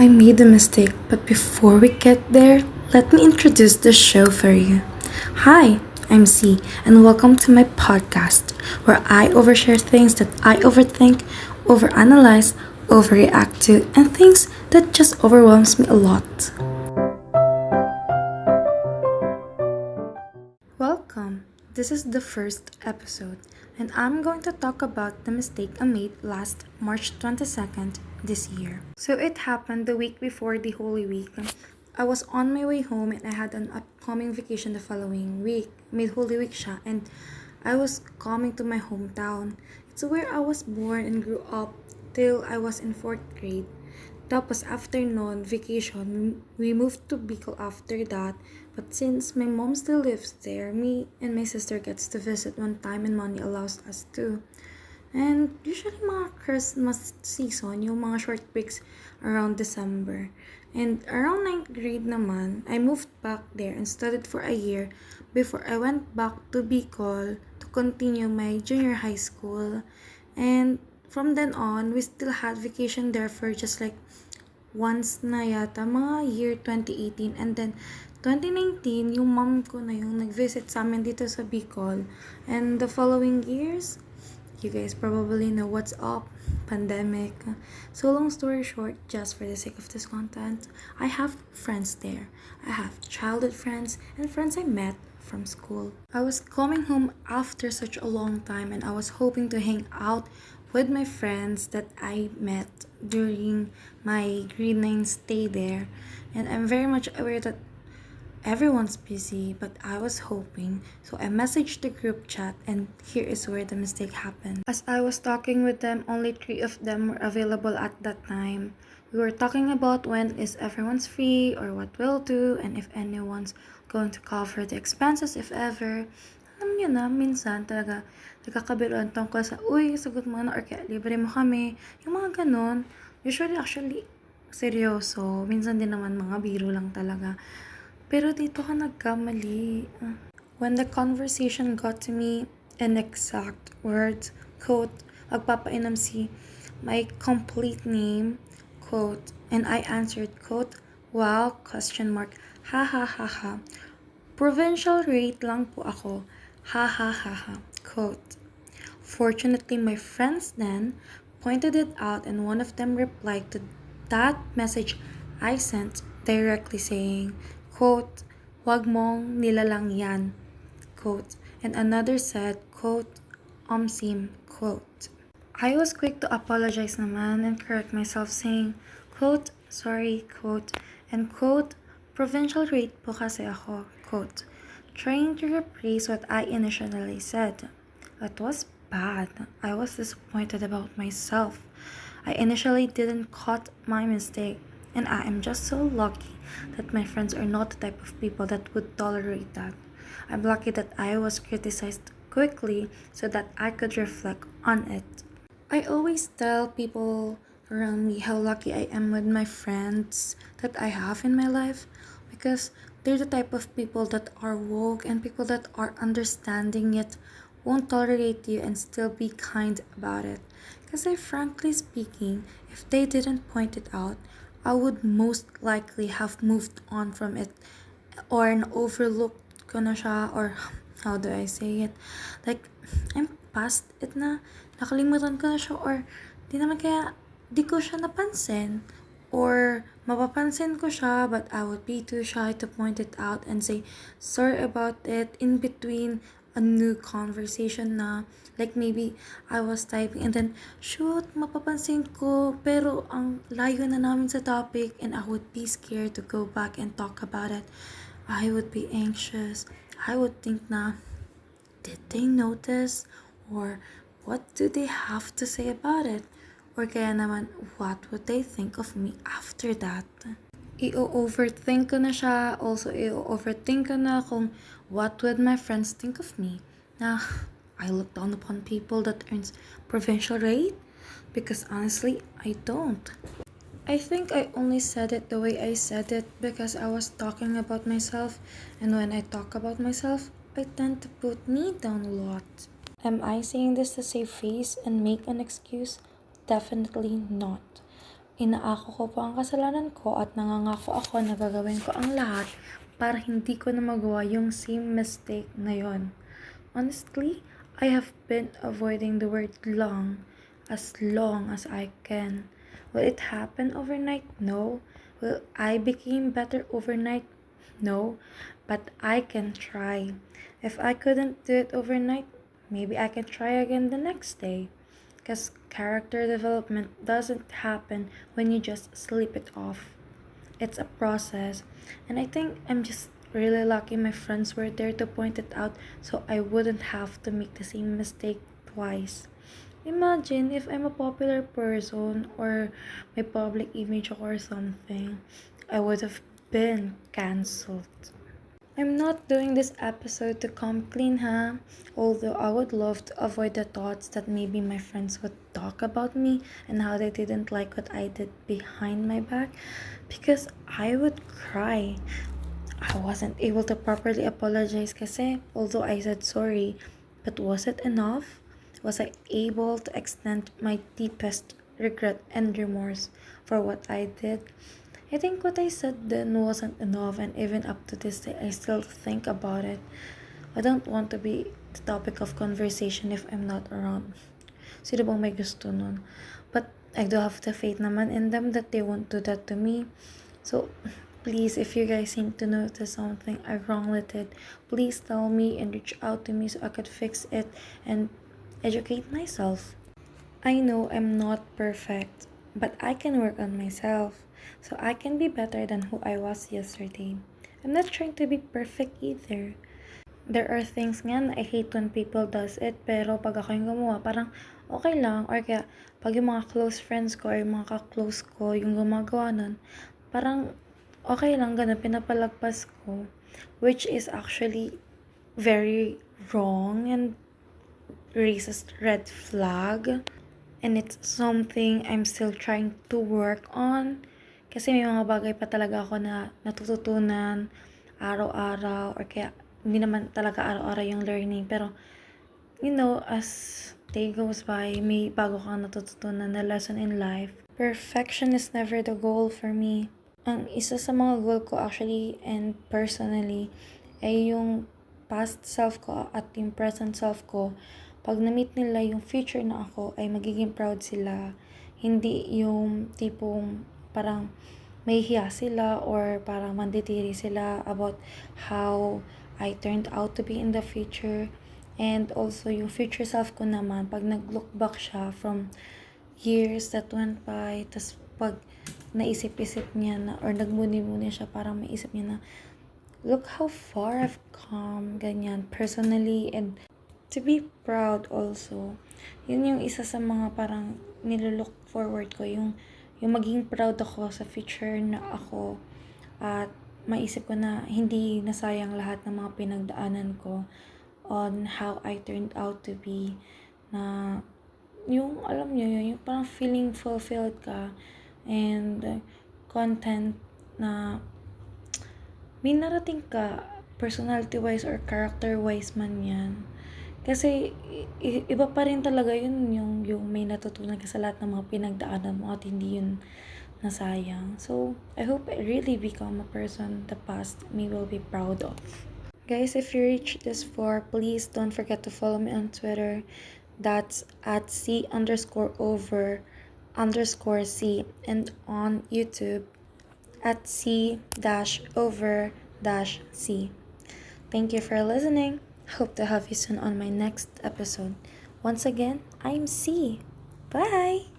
I made a mistake, but before we get there, let me introduce the show for you. Hi, I'm C, and welcome to my podcast, where I overshare things that I overthink, overanalyze, overreact to, and things that just overwhelms me a lot. Welcome. This is the first episode, and I'm going to talk about the mistake I made last March 22nd this year. So it happened the week before the Holy Week. I was on my way home and I had an upcoming vacation the following week. Mid Holy Week siya, and I was coming to my hometown. It's where I was born and grew up till I was in 4th grade. Tapos after nun, vacation, we moved to Bicol after that. But since my mom still lives there, me and my sister gets to visit one time and money allows us to. And usually mga Christmas season, yung mga short breaks around December. And around 9th grade naman, I moved back there and studied for a year before I went back to Bicol to continue my junior high school. And from then on, we still had vacation there for just like once na yata, mga year 2018. And then 2019, yung mom ko na yung nag-visit sa amin dito sa Bicol. And the following years, you guys probably know what's up. Pandemic. So long story short, just for the sake of this content, I have friends there. I have childhood friends and friends I met from school. I was coming home after such a long time and I was hoping to hang out with my friends that I met during my grade 9 stay there. And I'm very much aware that everyone's busy, but I was hoping. So I messaged the group chat, and here is where the mistake happened. As I was talking with them, only three of them were available at that time. We were talking about when is everyone's free or what we'll do and if anyone's going to cover the expenses if ever. Alam niyo na, minsan talaga nagkakabiruan tungkol sa, uy, sagot mo na or kaya libre mo kami. Yung mga ganon. Usually, actually, seryoso. Minsan din naman mga biro lang talaga. Pero dito ka nagkamali. When the conversation got to me in exact words, quote, magpapainom si my complete name, quote, and I answered, quote, wow, question mark, ha ha ha ha. Provincial rate lang po ako, ha ha ha ha, quote. Fortunately, my friends then pointed it out and one of them replied to that message I sent directly saying, quote, wag mong nilalang yan, quote. And another said, quote, Sim, quote. I was quick to apologize naman and correct myself saying, quote, sorry, quote, and quote, provincial rate po kasi ako, quote, trying to rephrase what I initially said. It was bad. I was disappointed about myself. I initially didn't caught my mistake, and I am just so lucky that my friends are not the type of people that would tolerate that. I'm lucky that I was criticized quickly so that I could reflect on it. I always tell people around me how lucky I am with my friends that I have in my life because they're the type of people that are woke and people that are understanding yet won't tolerate you and still be kind about it. Because I frankly speaking, if they didn't point it out, I would most likely have moved on from it or overlooked ko na siya or how do I say it? Like, I'm past it na, nakalimutan ko na siya or di naman kaya di ko siya napansin or mapapansin ko siya but I would be too shy to point it out and say sorry about it in between a new conversation na like maybe I was typing and then shoot mapapansin ko pero ang layo na namin sa topic and I would be scared to go back and talk about it. I would be anxious. I would think na did they notice or what do they have to say about it? Or kaya naman, what would they think of me after that? I-overthink ko na siya. Also, i-overthink ko na kung what would my friends think of me. Na, I look down upon people that earns provincial rate? Because honestly, I don't. I think I only said it the way I said it because I was talking about myself. And when I talk about myself, I tend to put me down a lot. Am I saying this to save face and make an excuse? Definitely not. Inaako ko po ang kasalanan ko at nangangako ako na gagawin ko ang lahat para hindi ko na magawa yung same mistake na yon. Honestly, I have been avoiding the word long as I can. Will it happen overnight? No. Will I become better overnight? No. But I can try. If I couldn't do it overnight, maybe I can try again the next day. Because character development doesn't happen when you just sleep it off. It's a process. And I think I'm just really lucky my friends were there to point it out so I wouldn't have to make the same mistake twice. Imagine if I'm a popular person or my public image or something, I would have been cancelled. I'm not doing this episode to come clean, huh? Although I would love to avoid the thoughts that maybe my friends would talk about me and how they didn't like what I did behind my back, because I would cry. I wasn't able to properly apologize kasi although I said sorry, but was it enough? Was I able to extend my deepest regret and remorse for what I did? I think what I said then wasn't enough, and even up to this day, I still think about it. I don't want to be the topic of conversation if I'm not around. Sino bang may gusto nun? But I do have the faith naman in them that they won't do that to me. So, please, if you guys seem to notice something I wrongly did, please tell me and reach out to me so I could fix it and educate myself. I know I'm not perfect, but I can work on myself so I can be better than who I was yesterday. I'm not trying to be perfect either. There are things nga na I hate when people does it, pero pag ako yung gumawa, parang okay lang. Or kaya, pag yung mga close friends ko or yung mga ka-close ko yung gumagawa nun, parang okay lang, ganun, pinapalagpas ko. Which is actually very wrong and racist red flag. And it's something I'm still trying to work on. Kasi may mga bagay pa talaga ako na natututunan araw-araw or kaya hindi naman talaga araw-araw yung learning. Pero, as day goes by, may bago kang natututunan na lesson in life. Perfection is never the goal for me. Ang isa sa mga goal ko actually and personally ay yung past self ko at yung present self ko. Pag na-meet nila yung future na ako, ay magiging proud sila. Hindi yung tipong parang may hiya sila or parang manditiri sila about how I turned out to be in the future. And also yung future self ko naman, pag nag-look back siya from years that went by, tas pag naisip-isip niya na, or nagmuni-muni siya, parang maisip niya na, look how far I've come, ganyan, personally, and to be proud also. Yun yung isa sa mga parang nilolook forward ko, yung maging proud ako sa future na ako at maisip ko na hindi nasayang lahat ng mga pinagdaanan ko on how I turned out to be, na yung alam nyo yun, yung parang feeling fulfilled ka and content na may narating ka personality wise or character wise man yan. Kasi iba pa rin talaga yun yung may natutunan ka sa lahat ng mga pinagdaanan mo at hindi yun nasayang. So, I hope I really become a person the past me will be proud of. Guys, if you reach this far, please don't forget to follow me on Twitter. That's at C_over_C, and on YouTube at C-over-C. Thank you for listening. Hope to have you soon on my next episode. Once again, I'm C. Bye!